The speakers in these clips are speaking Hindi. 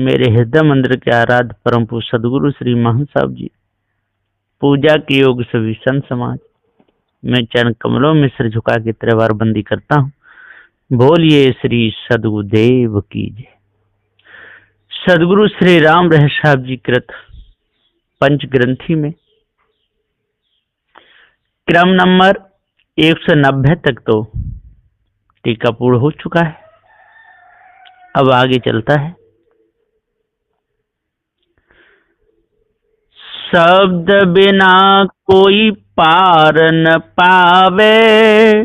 मेरे हृदय मंदिर के आराध्य परम पूज्य सदगुरु श्री महंत साहब जी, पूजा के योग सभी संत समाज, मैं चरण कमलों में सिर झुका के त्रिवार बंदी करता हूँ। बोलिए श्री सदगुरुदेव की जय। सदगुरु श्री राम रहस्य साहब जी कृत पंच ग्रंथि में क्रम नंबर 190 तक तो टीका पूर्ण हो चुका है। अब आगे चलता है। शब्द बिना कोई पार न पावे,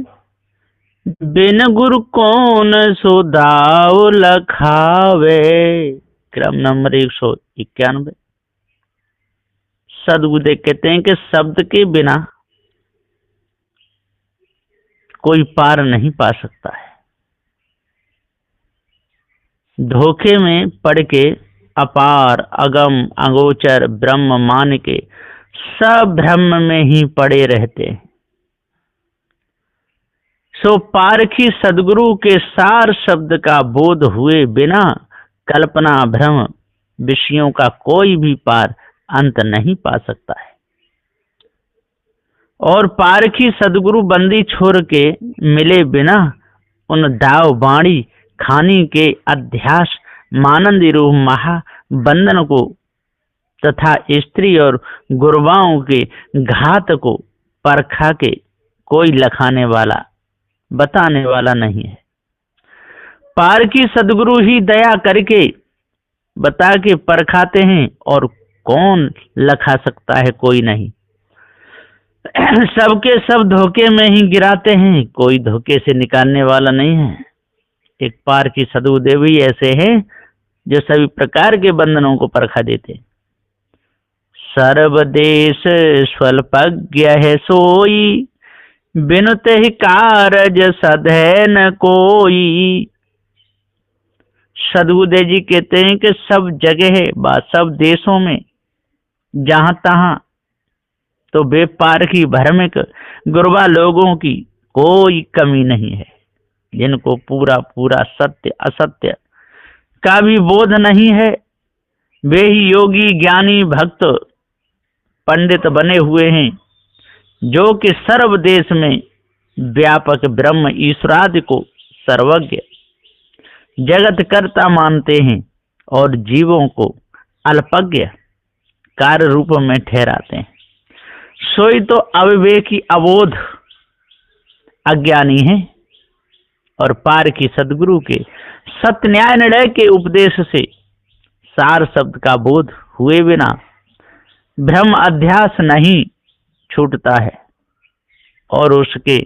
बिन गुरु कौन सो दाव लखावे। क्रम नंबर 191। सदगुरुदेव कहते हैं कि शब्द के बिना कोई पार नहीं पा सकता है। धोखे में पड़ के अपार अगम अगोचर ब्रह्म मान के सब ब्रह्म में ही पड़े रहते हैं। सो पारखी सदगुरु के सार शब्द का बोध हुए बिना कल्पना भ्रम विषयों का कोई भी पार अंत नहीं पा सकता है। और पारखी सदगुरु बंदी छोड़ के मिले बिना उन दाव बाणी खानी के अध्यास मानंदी रूह महाबंधन को तथा स्त्री और गुरबाओं के घात को परखा के कोई लखाने वाला बताने वाला नहीं है। पारखी सदगुरु ही दया करके बता के परखाते हैं और कौन लखा सकता है, कोई नहीं। सबके सब धोखे में ही गिराते हैं, कोई धोखे से निकालने वाला नहीं है। एक पारखी सदगुरुदेव ही ऐसे हैं जो सभी प्रकार के बंधनों को परखा देते। सर्वदेश स्वल्पज्ञ है सोई, बिनुते ही कारज सधै न कोई। सदगुरुदेव जी कहते हैं कि सब जगह सब देशों में जहां तहां तो बेपारखी भ्रमिक गुरबा लोगों की कोई कमी नहीं है, जिनको पूरा पूरा सत्य असत्य का भी बोध नहीं है। वे ही योगी ज्ञानी भक्त पंडित बने हुए हैं, जो कि सर्व देश में व्यापक ब्रह्म ईश्वरादि को सर्वज्ञ जगत कर्ता मानते हैं और जीवों को अल्पज्ञ कार्य रूप में ठहराते हैं। सोई तो अविवेकी अबोध अज्ञानी है और पारखी सदगुरु के सत्य न्याय निर्णय के उपदेश से सार शब्द का बोध हुए बिना भ्रम अध्यास नहीं छूटता है और उसके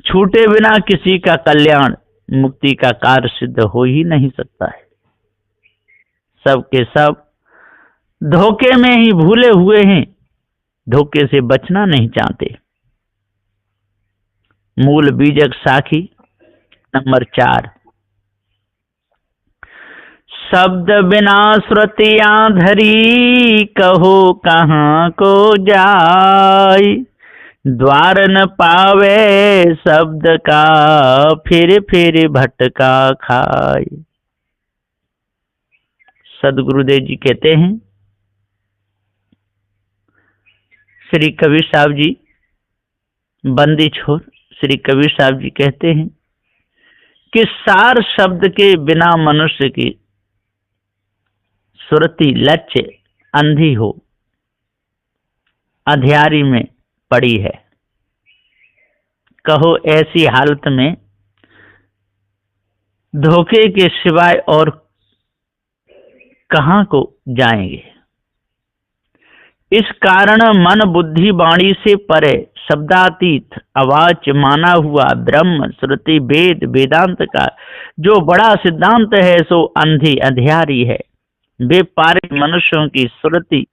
छूटे बिना किसी का कल्याण मुक्ति का कार्य सिद्ध हो ही नहीं सकता है। सबके सब धोखे में ही भूले हुए हैं, धोखे से बचना नहीं चाहते। मूल बीजक साखी नंबर 4। शब्द बिना श्रुतियां धरी, कहो कहाँ को जाय। द्वार न पावे शब्द का, फिर फिर भटका खाय। सदगुरुदेव जी कहते हैं, श्री कबीर साहब जी बंदी छोर श्री कबीर साहब जी कहते हैं कि सार शब्द के बिना मनुष्य की सुरति लक्ष्य अंधी हो अंधियारी में पड़ी है। कहो ऐसी हालत में धोखे के सिवाय और कहां को जाएंगे। इस कारण मन बुद्धि वाणी से परे शब्दातीत अवाच्य माना हुआ ब्रह्म श्रुति वेद वेदांत का जो बड़ा सिद्धांत है सो अंधी अंधियारी है। बेपारिक मनुष्यों की श्रुति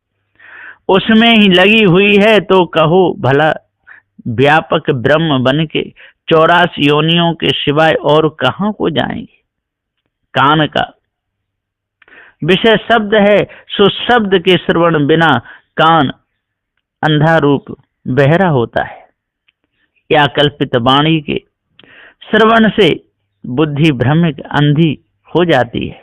उसमें ही लगी हुई है, तो कहो भला व्यापक ब्रह्म बन के 84 योनियों के सिवाय और कहां को जाएंगे। कान का विषय शब्द है, सो शब्द के श्रवण बिना कान अंधा रूप बहरा होता है। या कल्पित वाणी के श्रवण से बुद्धि भ्रमिक अंधी हो जाती है।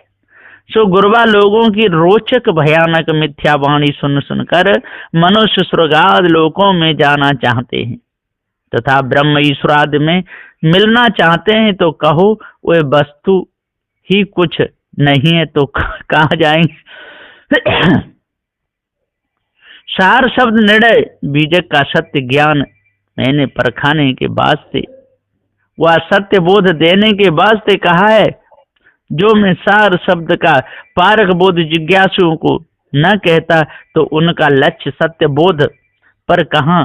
सो गुरबा लोगों की रोचक भयानक मिथ्या वाणी सुन सुनकर मनुष्य स्वर्गाद लोकों में जाना चाहते हैं तथा ब्रह्म ईश्वराद में मिलना चाहते हैं, तो कहो वे वस्तु ही कुछ नहीं है तो कहाँ जाएंगे। सार शब्द निर्णय बीजक का सत्य ज्ञान मैंने परखाने के वास्ते, वह सत्य बोध देने के वास्ते कहा है। जो मैं सार शब्द का पारक बोध जिज्ञासुओं को न कहता तो उनका लक्ष्य सत्य बोध पर कहाँ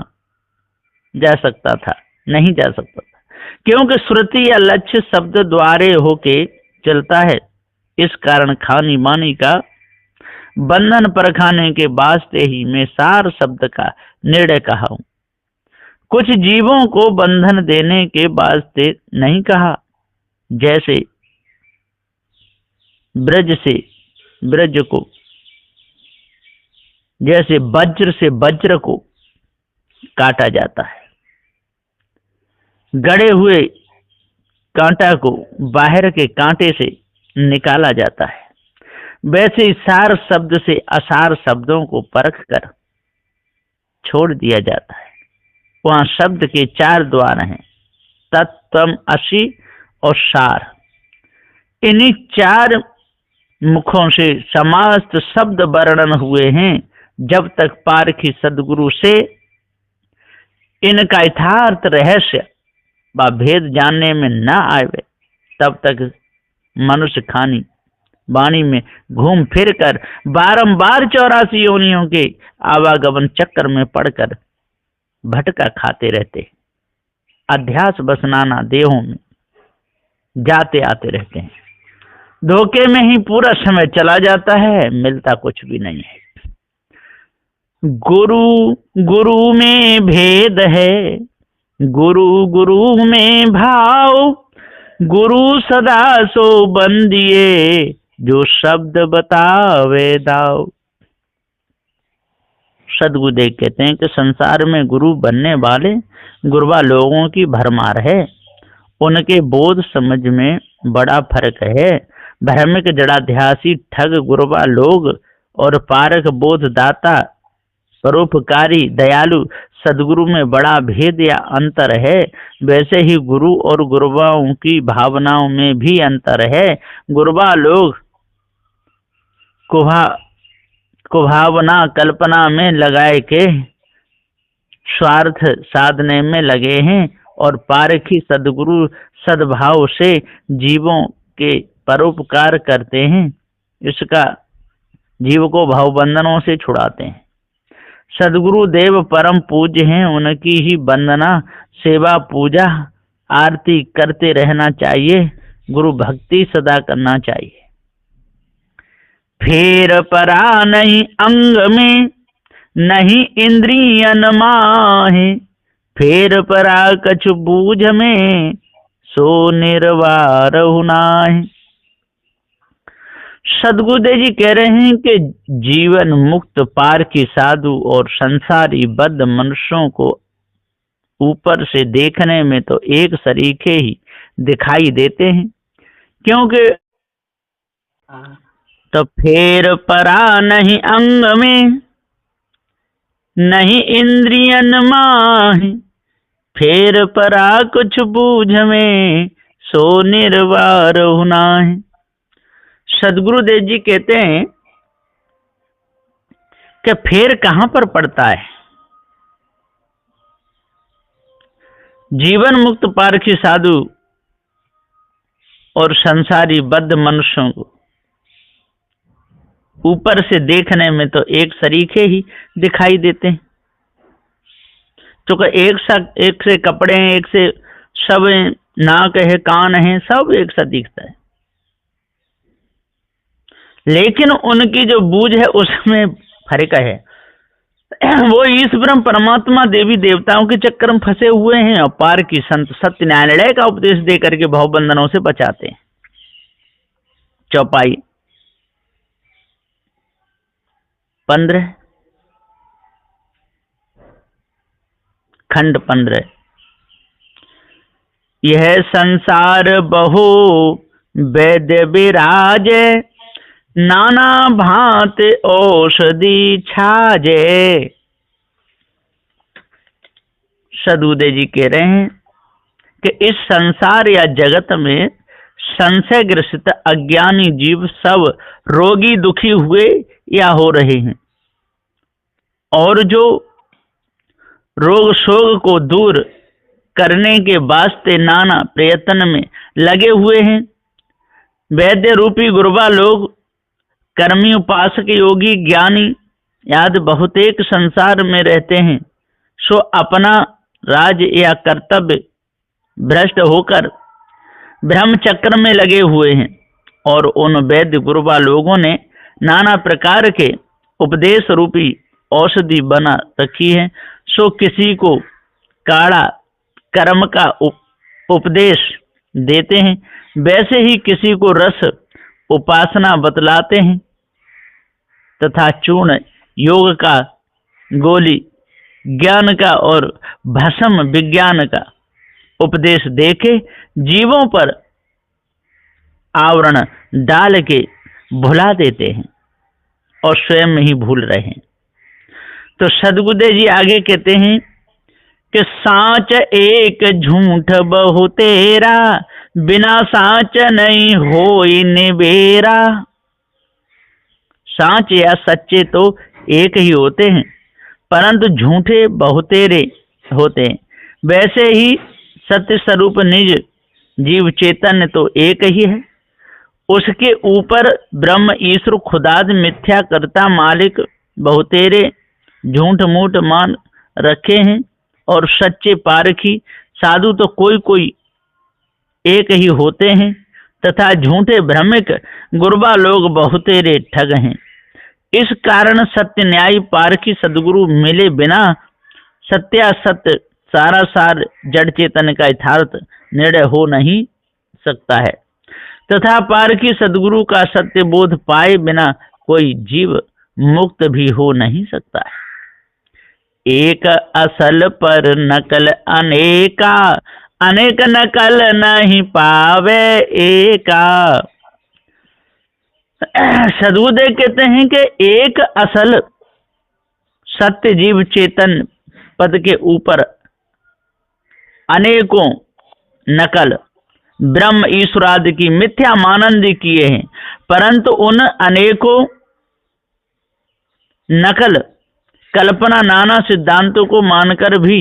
जा सकता था, नहीं जा सकता था, क्योंकि श्रुति या लक्ष्य शब्द द्वारे होके चलता है। इस कारण खानी मानी का बंधन परखाने के वास्ते ही मैं सार शब्द का निर्णय कहा हूं। कुछ जीवों को बंधन देने के वास्ते नहीं कहा, जैसे ब्रज को, जैसे वज्र से वज्र को काटा जाता है, गड़े हुए कांटा को बाहर के कांटे से निकाला जाता है, वैसे सार शब्द से असार शब्दों को परख कर छोड़ दिया जाता है। वहां शब्द के 4 द्वार हैं, तत्त्वम, असी और सार। इन्हीं 4 मुखों से समस्त शब्द वर्णन हुए हैं। जब तक पारखी सदगुरु से इनका यथार्थ रहस्य व भेद जानने में न आवे, तब तक मनुष्य खानी वाणी में घूम फिर कर बारंबार 84 योनियों के आवागमन चक्कर में पड़कर भटका खाते रहते, अध्यास बस नाना देहों में जाते आते रहते हैं। धोखे में ही पूरा समय चला जाता है, मिलता कुछ भी नहीं है। गुरु गुरु में भेद है, गुरु गुरु में भाव, गुरु सदा सो बंदिए, जो शब्द बतावे दाव। सदगुरुदेव कहते हैं कि संसार में गुरु बनने वाले गुरबा लोगों की भरमार है। उनके बोध समझ में बड़ा फर्क है। धार्मिक जड़ाध्यासी ठग गुरबा लोग और पारक बोध दाता परोपकारी दयालु सदगुरु में बड़ा भेद या अंतर है। वैसे ही गुरु और गुरबाओं की भावनाओं में भी अंतर है। गुरबा लोग कुभावना कल्पना में लगाए के स्वार्थ साधने में लगे हैं, और पारखी सदगुरु सद्भाव से जीवों के परोपकार करते हैं, इसका जीव को भावबंधनों से छुड़ाते हैं। सदगुरु देव परम पूज्य हैं, उनकी ही वंदना सेवा पूजा आरती करते रहना चाहिए। गुरु भक्ति सदा करना चाहिए। फेर परा नहीं अंग में, नहीं इंद्रियन माहे, फेर परा कछु बूझ में, सो निर्वार नाहि। सदगुरुदेव जी कह रहे हैं कि जीवन मुक्त पारखी साधु और संसारी बद्ध मनुष्यों को ऊपर से देखने में तो एक सरीखे ही दिखाई देते हैं, क्योंकि तो फेर परा नहीं अंग में, नहीं इंद्रियन माहि, फेर परा कुछ बूझ में, सो निर्वार नाहि। सदगुरुदेव जी कहते हैं कि फेर कहां पर पड़ता है। जीवन मुक्त पारखी साधु और संसारी बद्ध मनुष्यों को ऊपर से देखने में तो एक सरीखे ही दिखाई देते हैं, तो एक से कपड़े हैं, एक से सब नाक है, कान है, सब एक सा दिखता है, लेकिन उनकी जो बूझ है उसमें फर्क है। वो ईश ब्रह्म परमात्मा देवी देवताओं के चक्कर में फंसे हुए हैं और पार की संत सत्य न्यायालय का उपदेश दे करके भावबंधनों से बचाते हैं। चौपाई 15 खंड 15। यह संसार बहु वैद्य विराज, नाना भांत औषधि छाजे। सदबुदे जी कह रहे हैं कि इस संसार या जगत में संशय ग्रसित अज्ञानी जीव सब रोगी दुखी हुए या हो रहे हैं, और जो रोग शोक को दूर करने के वास्ते नाना प्रयत्न में लगे हुए हैं। वैद्य रूपी गुरुबा लोग, कर्मी, उपासक, योगी, ज्ञानी आदि बहुतेक संसार में रहते हैं, सो अपना राज या कर्तव्य भ्रष्ट होकर ब्रह्म चक्र में लगे हुए हैं, और उन वैद्य गुरुबा लोगों ने नाना प्रकार के उपदेश रूपी औषधि बना रखी है। सो किसी को काढ़ा कर्म का उपदेश देते हैं, वैसे ही किसी को रस उपासना बतलाते हैं, तथा चूर्ण योग का, गोली ज्ञान का और भस्म विज्ञान का उपदेश देके जीवों पर आवरण डाल के भुला देते हैं और स्वयं ही भूल रहे हैं। तो सदबुदे जी आगे कहते हैं कि साँच एक झूठ बहु तेरा, बिना साँच नहीं होई निबेरा। साँच या सच्चे तो एक ही होते हैं, परंतु झूठे बहुतेरे होते हैं। वैसे ही सत्य स्वरूप निज जीव चैतन्य तो एक ही है, उसके ऊपर ब्रह्म ईश्वर खुदाद मिथ्या कर्ता मालिक बहुतेरे झूठ मूठ मान रखे हैं, और सच्चे पारखी साधु तो कोई कोई एक ही होते हैं, तथा झूठे भ्रमिक गुरुबा लोग बहुतेरे ठग हैं। इस कारण सत्य न्यायी पारखी सदगुरु मिले बिना सत्यासत्य सारा सार जड़ चेतन का यथार्थ निर्णय हो नहीं सकता है, तथा पारखी सदगुरु का सत्य बोध पाए बिना कोई जीव मुक्त भी हो नहीं सकता है। एक असल पर नकल अनेका, अनेक नकल नहीं पावे एका। सदबुदे कहते हैं कि एक असल सत्य जीव चेतन पद के ऊपर अनेकों नकल ब्रह्म ईश्वर आदि की मिथ्या मानंद किए हैं, परंतु उन अनेकों नकल कल्पना नाना सिद्धांतों को मानकर भी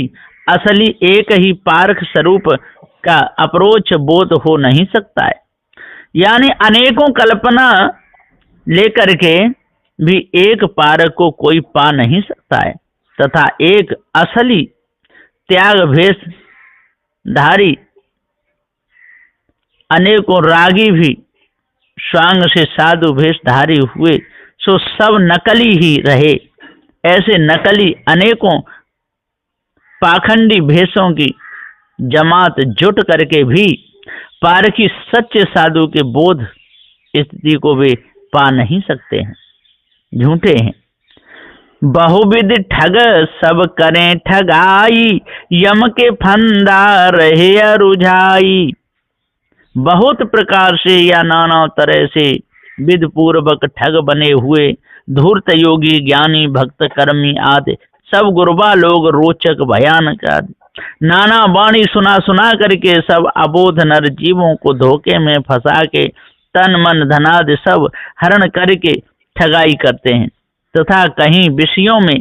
असली एक ही पारख स्वरूप का अप्रोच बोध हो नहीं सकता है। यानी अनेकों कल्पना लेकर के भी एक पारक को कोई पा नहीं सकता है, तथा एक असली त्याग भेष धारी अनेकों रागी भी स्वांग से साधु भेष धारी हुए, सो सब नकली ही रहे। ऐसे नकली अनेकों पाखंडी भेषों की जमात जुट करके भी पारखी सच्चे साधु के बोध स्थिति को वे पा नहीं सकते हैं, झूठे हैं। बहुविध ठग सब करें ठगाई, यम के फंदा रहे रुझाई। बहुत प्रकार से या नाना तरह से विध पूर्वक ठग बने हुए धूर्त योगी ज्ञानी भक्त कर्मी आदि सब गुरुबा लोग रोचक भयानक आदि नाना वाणी सुना सुना करके सब अबोध नर जीवों को धोखे में फंसा के तन मन धनादि सब हरण करके ठगाई करते हैं, तथा कहीं विषयों में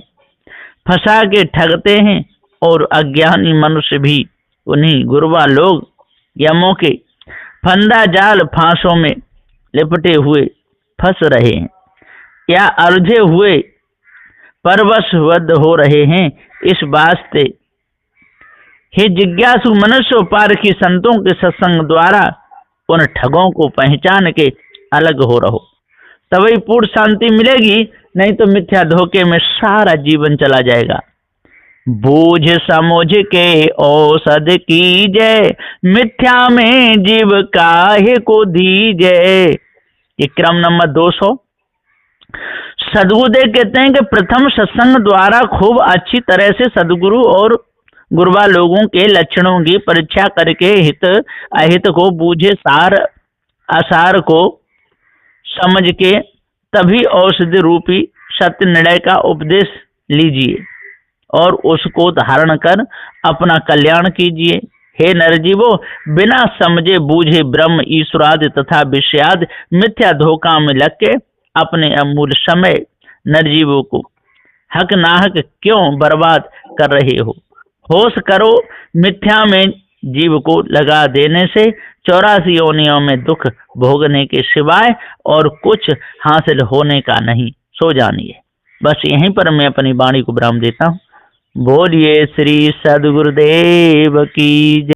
फंसा के ठगते हैं, और अज्ञानी मनुष्य भी उन्हीं गुरुबा लोग यमों के फंदा जाल फांसों में लिपटे हुए फंस रहे हैं या उलझे हुए परवशबद्ध हो रहे हैं। इस वास्ते हे जिज्ञासु मनुष्य पारखी संतों के सत्संग द्वारा उन ठगों को पहचान के अलग हो रहो, तभी पूर्ण शांति मिलेगी, नहीं तो मिथ्या धोखे में सारा जीवन चला जाएगा। बूझ समझ के औषध कीजय, मिथ्या में जीव काहे को दीजय। ये क्रम नंबर 200। सदगुरुदेव कहते हैं कि प्रथम सत्संग द्वारा खूब अच्छी तरह से सदगुरु और गुरुबा लोगों के लक्षणों की परीक्षा करके हित अहित को बूझे, सार असार को समझ के तभी औषधि रूपी सत्य निर्णय का उपदेश लीजिए और उसको धारण कर अपना कल्याण कीजिए। हे नरजीवो, बिना समझे बूझे ब्रह्म, ईश्वरादि तथा विषयादि मिथ्या धोखा में लग के अपने अमूल्य समय नरजीवों को हक नाहक क्यों बर्बाद कर रहे हो? होश करो, मिथ्या में जीव को लगा देने से 84 योनियों में दुख भोगने के सिवाय और कुछ हासिल होने का नहीं। सो जानिए। बस यहीं पर मैं अपनी वाणी को विराम देता हूँ। बोलिए श्री सद्गुरुदेव की जय।